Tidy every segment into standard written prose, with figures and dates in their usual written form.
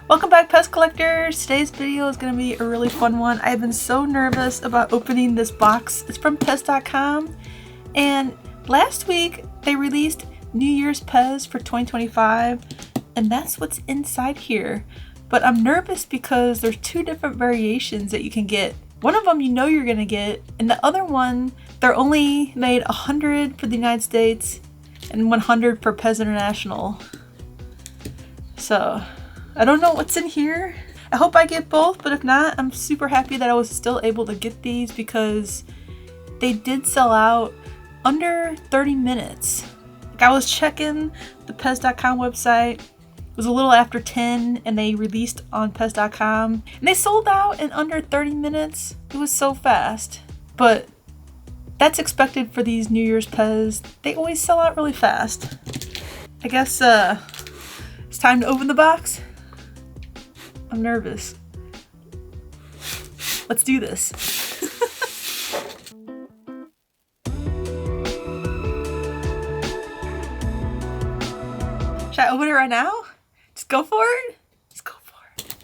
Welcome back, PEZ collectors! Today's video is going to be a really fun one. I've been so nervous about opening this box. It's from PEZ.com, and last week they released New Year's PEZ for 2025, and that's what's inside here. But I'm nervous because there's two different variations that you can get. One of them you know you're going to get, and the other one, they're only made 100 for the United States and 100 for PEZ International. So I don't know what's in here. I hope I get both, but if not, I'm super happy that I was still able to get these because they did sell out under 30 minutes. Like, I was checking the PEZ.com website. It was a little after 10 and they released on PEZ.com and they sold out in under 30 minutes. It was so fast, but that's expected for these New Year's PEZ. They always sell out really fast. I guess it's time to open the box. I'm nervous. Let's do this. Should I open it right now? Just go for it? Just go for it.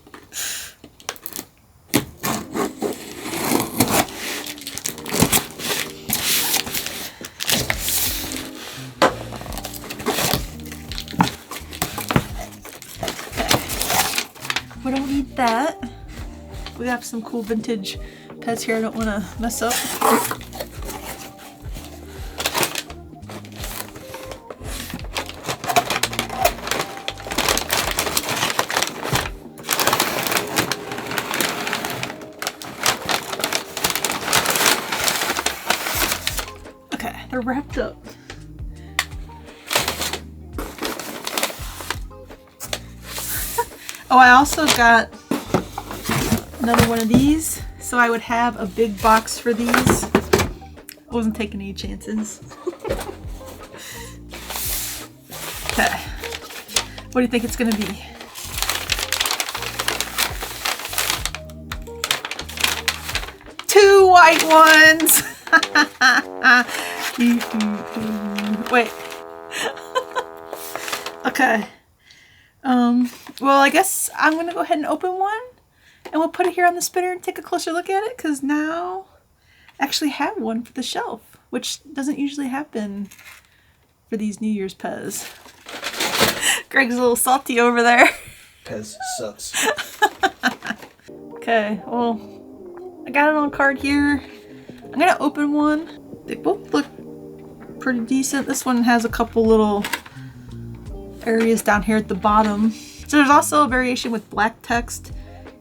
We don't need that. We have some cool vintage PEZ here I don't want to mess up. Okay, they're wrapped up. Oh, I also got another one of these, so I would have a big box for these. I wasn't taking any chances. Okay, what do you think it's gonna be? Two white ones! Wait. Okay. Well, I guess I'm gonna go ahead and open one and we'll put it here on the spinner and take a closer look at it, because now I actually have one for the shelf, which doesn't usually happen for these New Year's PEZ. Greg's a little salty over there. PEZ sucks. Okay, well, I got it on card here. I'm gonna open one. They both look pretty decent. This one has a couple little areas down here at the bottom. So there's also a variation with black text.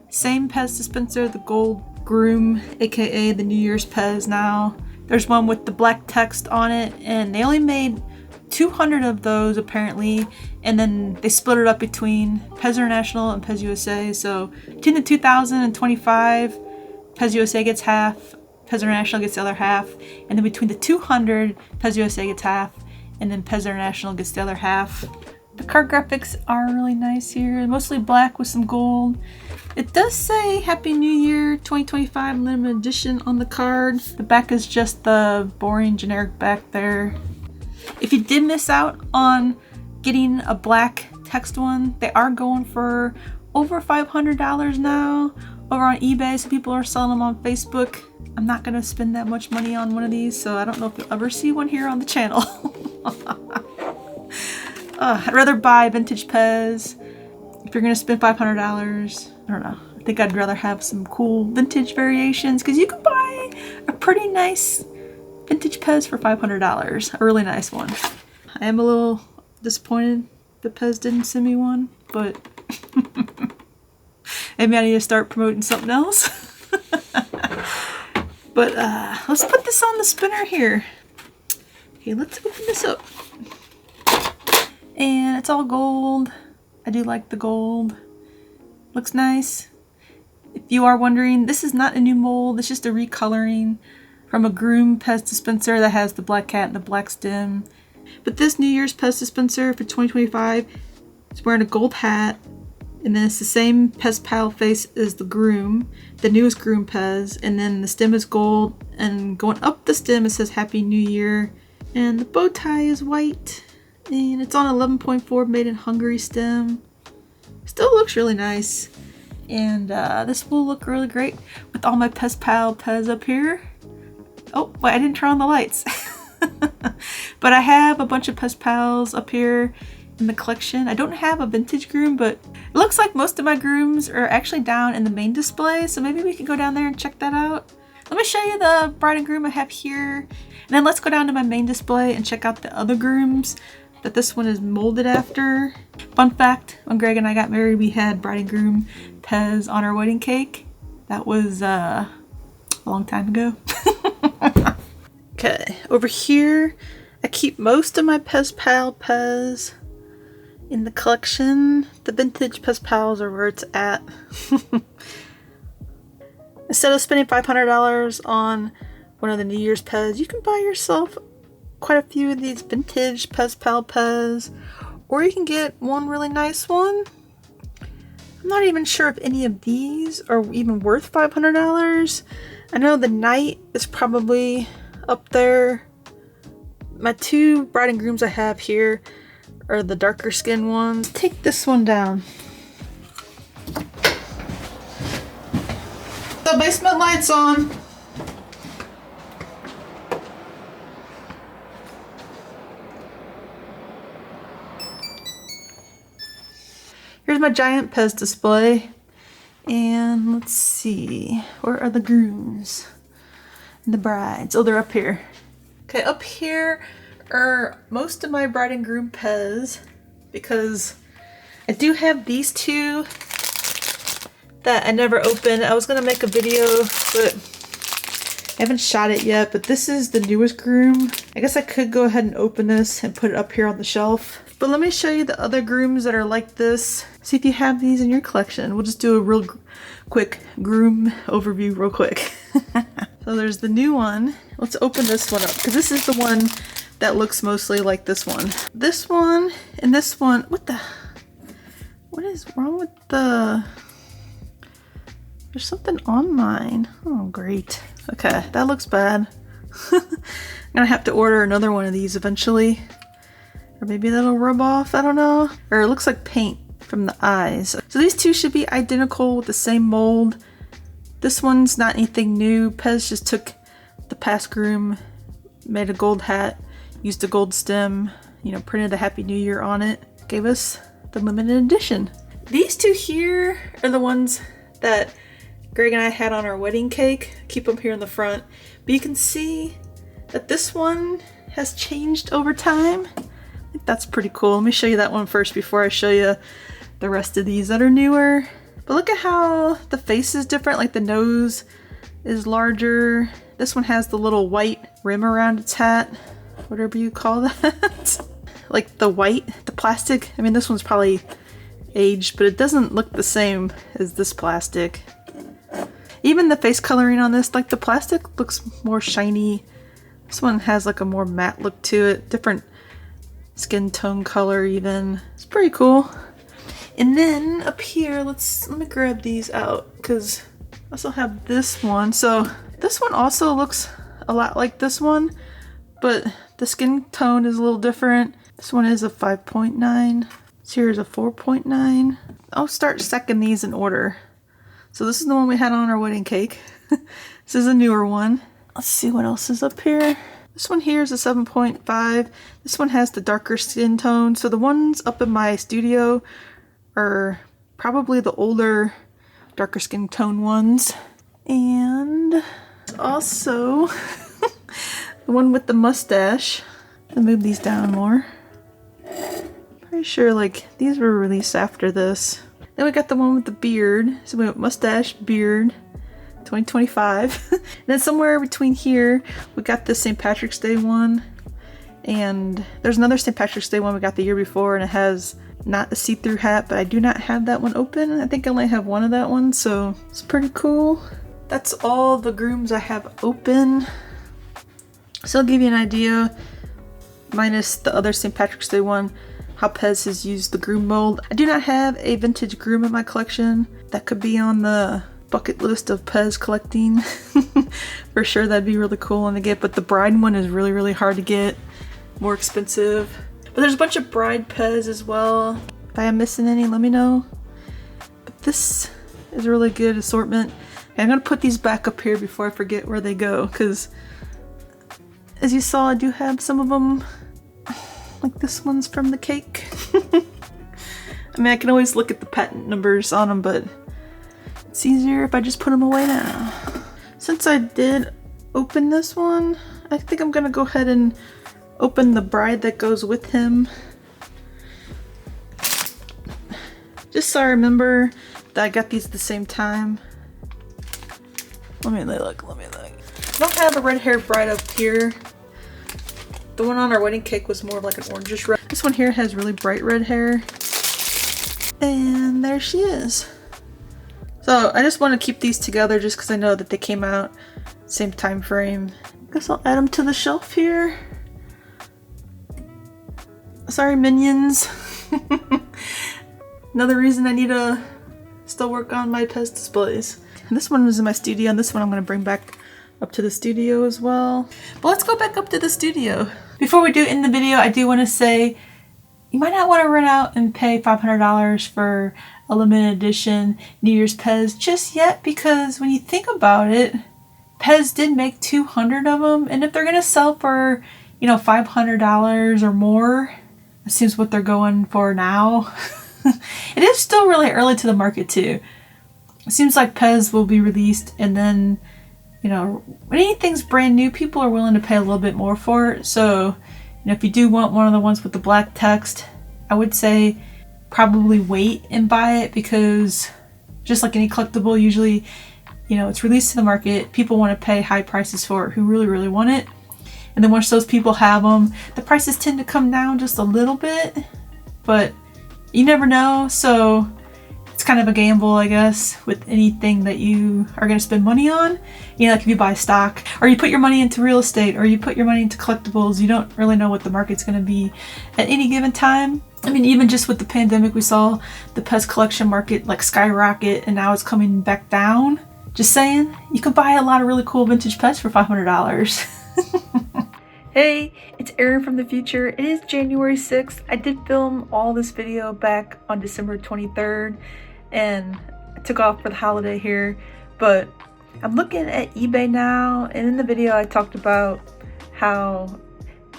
Same PEZ dispenser, the Golden Groom, aka the New Year's PEZ now. There's one with the black text on it, and they only made 200 of those apparently, and then they split it up between PEZ International and PEZ USA. So between the 2,000 and 25, PEZ USA gets half, PEZ International gets the other half, and then between the 200, PEZ USA gets half, and then PEZ International gets the other half. The card graphics are really nice here, mostly black with some gold. It does say Happy New Year 2025 limited edition on the card. The back is just the boring generic back there. If you did miss out on getting a black text one, they are going for over $500 now over on eBay. So people are selling them on Facebook. I'm not going to spend that much money on one of these, so I don't know if you'll ever see one here on the channel. I'd rather buy vintage PEZ. If you're gonna spend $500, I don't know. I think I'd rather have some cool vintage variations, because you can buy a pretty nice vintage PEZ for $500. A really nice one. I am a little disappointed that PEZ didn't send me one, but maybe I need to start promoting something else. But let's put this on the spinner here. Okay, let's open this up. And it's all gold. I do like the gold. Looks nice. If you are wondering, this is not a new mold. It's just a recoloring from a Groom PEZ dispenser that has the black cat and the black stem. But this New Year's PEZ dispenser for 2025 is wearing a gold hat. And then it's the same PEZ pal face as the Groom, the newest Groom PEZ. And then the stem is gold. And going up the stem it says Happy New Year. And the bow tie is white. And it's on 11.4 made in Hungary stem. Still looks really nice. And this will look really great with all my PEZ Pal PEZ up here. Oh, wait, I didn't turn on the lights. But I have a bunch of PEZ Pals up here in the collection. I don't have a vintage groom, but it looks like most of my grooms are actually down in the main display. So maybe we can go down there and check that out. Let me show you the bride and groom I have here. And then let's go down to my main display and check out the other grooms that this one is molded after. Fun fact, when Greg and I got married, we had bride and groom PEZ on our wedding cake. That was a long time ago. Okay, over here, I keep most of my PEZ Pal PEZ in the collection. The vintage PEZ Pals are where it's at. Instead of spending $500 on one of the New Year's PEZ, you can buy yourself quite a few of these vintage PEZ Pal PEZ, or you can get one really nice one. I'm not even sure if any of these are even worth $500. I know the Night is probably up there. My two bride and grooms I have here are the darker skin ones. Take this one down. The basement lights on. Here's my giant PEZ display. And let's see, where are the grooms and the brides? Oh, they're up here. Okay, up here are most of my bride and groom PEZ, because I do have these two that I never opened. I was gonna make a video, but I haven't shot it yet. But this is the newest groom. I guess I could go ahead and open this and put it up here on the shelf. But let me show you the other grooms that are like this. See if you have these in your collection. We'll just do a real quick groom overview real quick. So there's the new one. Let's open this one up, because this is the one that looks mostly like this one. This one and this one. What is wrong with the... There's something on mine. Oh, great. Okay, that looks bad. I'm gonna have to order another one of these eventually. Or maybe that'll rub off, I don't know. Or it looks like paint from the eyes. So these two should be identical with the same mold. This one's not anything new. PEZ just took the past groom, made a gold hat, used a gold stem, you know, printed a Happy New Year on it, gave us the limited edition. These two here are the ones that Greg and I had on our wedding cake. Keep them here in the front. But you can see that this one has changed over time. I think that's pretty cool. Let me show you that one first before I show you the rest of these that are newer. But look at how the face is different. Like the nose is larger. This one has the little white rim around its hat, whatever you call that. Like the white, the plastic. I mean, this one's probably aged, but it doesn't look the same as this plastic. Even the face coloring on this, like the plastic looks more shiny. This one has like a more matte look to it, different skin tone color even. It's pretty cool. And then up here, let me grab these out, because I also have this one. So this one also looks a lot like this one, but the skin tone is a little different. This one is a 5.9. This here is a 4.9. I'll start stacking these in order. So this is the one we had on our wedding cake. This is a newer one. Let's see what else is up here. This one here is a 7.5. This one has the darker skin tone. So the ones up in my studio are probably the older, darker skin tone ones. And also the one with the mustache. I'll move these down more. Pretty sure like these were released after this. Then we got the one with the beard. So we went mustache, beard, 2025. And then somewhere between here, we got the St. Patrick's Day one. And there's another St. Patrick's Day one we got the year before, and it has not a see-through hat, but I do not have that one open. I think I only have one of that one, so it's pretty cool. That's all the grooms I have open. So I'll give you an idea, minus the other St. Patrick's Day one, how PEZ has used the groom mold. I do not have a vintage groom in my collection. That could be on the bucket list of PEZ collecting. For sure, that'd be really cool one to get, but the bride one is really, really hard to get, more expensive. But there's a bunch of bride PEZ as well. If I am missing any, let me know. This is a really good assortment. And I'm gonna put these back up here before I forget where they go, because as you saw, I do have some of them, like this one's from the cake. I mean, I can always look at the patent numbers on them, but it's easier if I just put them away now. Since I did open this one, I think I'm gonna go ahead and open the bride that goes with him. Just so I remember that I got these at the same time. Let me look. I don't have a red-haired bride up here. The one on our wedding cake was more of like an orangish red. This one here has really bright red hair. And there she is. So I just want to keep these together just because I know that they came out same time frame. Guess I'll add them to the shelf here. Sorry, minions. Another reason I need to still work on my PEZ displays. And this one was in my studio, and this one I'm going to bring back up to the studio as well. But let's go back up to the studio. Before we do end the video, I do want to say you might not want to run out and pay $500 for a limited edition New Year's PEZ just yet, because when you think about it, PEZ did make 200 of them, and if they're going to sell for, you know, $500 or more, that seems what they're going for now. It is still really early to the market too. It seems like PEZ will be released, and then, you know, when anything's brand new, people are willing to pay a little bit more for it. So, you know, if you do want one of the ones with the black text, I would say probably wait and buy it, because just like any collectible, usually, you know, it's released to the market, people want to pay high prices for it who really, really want it. And then once those people have them, the prices tend to come down just a little bit, but you never know. So it's kind of a gamble, I guess, with anything that you are going to spend money on. You know, like if you buy stock, or you put your money into real estate, or you put your money into collectibles, you don't really know what the market's going to be at any given time. I mean, even just with the pandemic, we saw the PEZ collection market like skyrocket, and now it's coming back down. Just saying, you can buy a lot of really cool vintage PEZ for $500. Hey, it's Erin from the future. It is January 6th. I did film all this video back on December 23rd, and I took off for the holiday here, but I'm looking at eBay now, and in the video I talked about how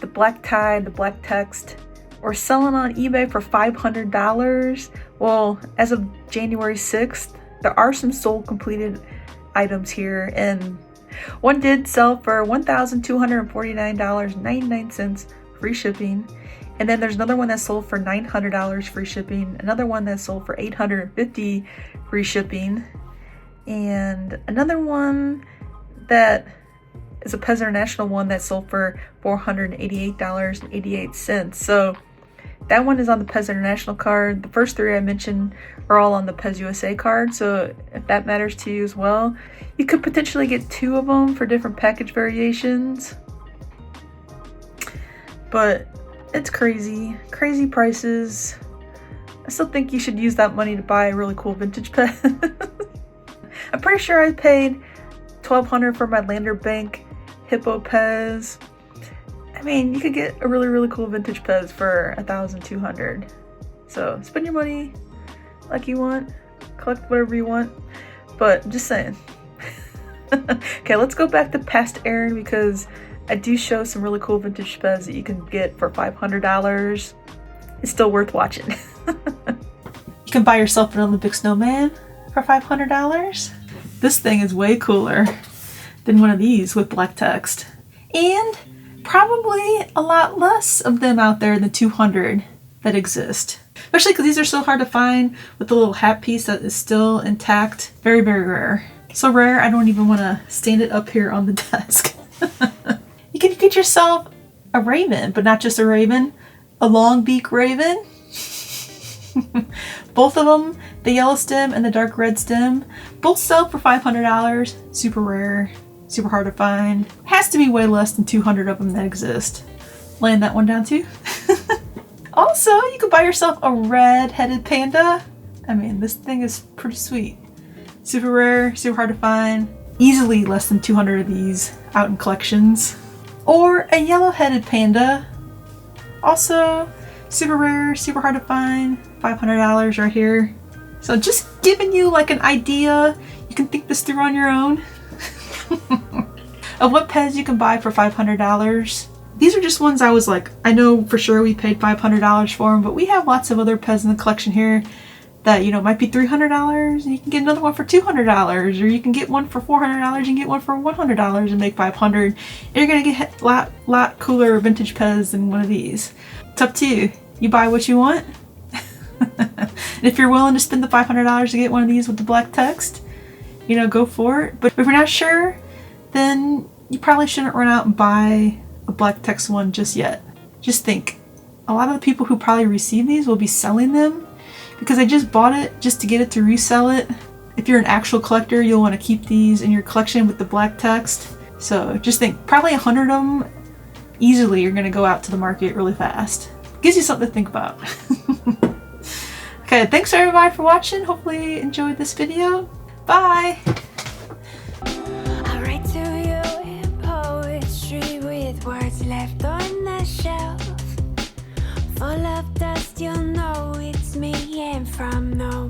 the black tie, the black text, were selling on eBay for $500. Well, as of January 6th, there are some sold completed items here, and one did sell for $1,249.99 free shipping. And then there's another one that sold for $900 free shipping. Another one that sold for $850 free shipping. And another one that is a PEZ International one that sold for $488.88. So that one is on the PEZ International card. The first three I mentioned are all on the PEZ USA card. So if that matters to you as well, you could potentially get two of them for different package variations. But it's crazy prices. I still think you should use that money to buy a really cool vintage PEZ. I'm pretty sure I paid $1,200 for my Lander Bank Hippo PEZ. I mean, you could get a really, really cool vintage PEZ for $1,200. So spend your money like you want, collect whatever you want, but I'm just saying. Okay, let's go back to past Erin, because I do show some really cool vintage PEZ that you can get for $500. It's still worth watching. You can buy yourself an Olympic snowman for $500. This thing is way cooler than one of these with black text. And probably a lot less of them out there than 200 that exist. Especially because these are so hard to find, with the little hat piece that is still intact. Very, very rare. So rare, I don't even want to stand it up here on the desk. You can get yourself a raven, but not just a raven, a long beak raven. Both of them, the yellow stem and the dark red stem, both sell for $500. Super rare, super hard to find. Has to be way less than 200 of them that exist. Laying that one down too. Also, you can buy yourself a red-headed panda. I mean, this thing is pretty sweet. Super rare, super hard to find. Easily less than 200 of these out in collections. Or a yellow-headed panda. Also super rare, super hard to find. $500 right here. So just giving you like an idea. You can think this through on your own. Of what PEZ you can buy for $500. These are just ones I was like, I know for sure we paid $500 for them, but we have lots of other PEZ in the collection here that, you know, might be $300, and you can get another one for $200, or you can get one for $400, you can get one for $100 and make $500. And you're gonna get a lot cooler vintage PEZ than one of these. It's up to you. You buy what you want. And if you're willing to spend the $500 to get one of these with the black text, you know, go for it. But if you're not sure, then you probably shouldn't run out and buy a black text one just yet. Just think, a lot of the people who probably receive these will be selling them because they just bought it just to get it to resell it. If you're an actual collector, you'll want to keep these in your collection with the black text. So just think, probably 100 of them easily are going to go out to the market really fast. Gives you something to think about. Okay, thanks everybody for watching. Hopefully you enjoyed this video. Bye! I write to you in poetry with words left on the shelf. Full of dust, you'll know it's me, and from no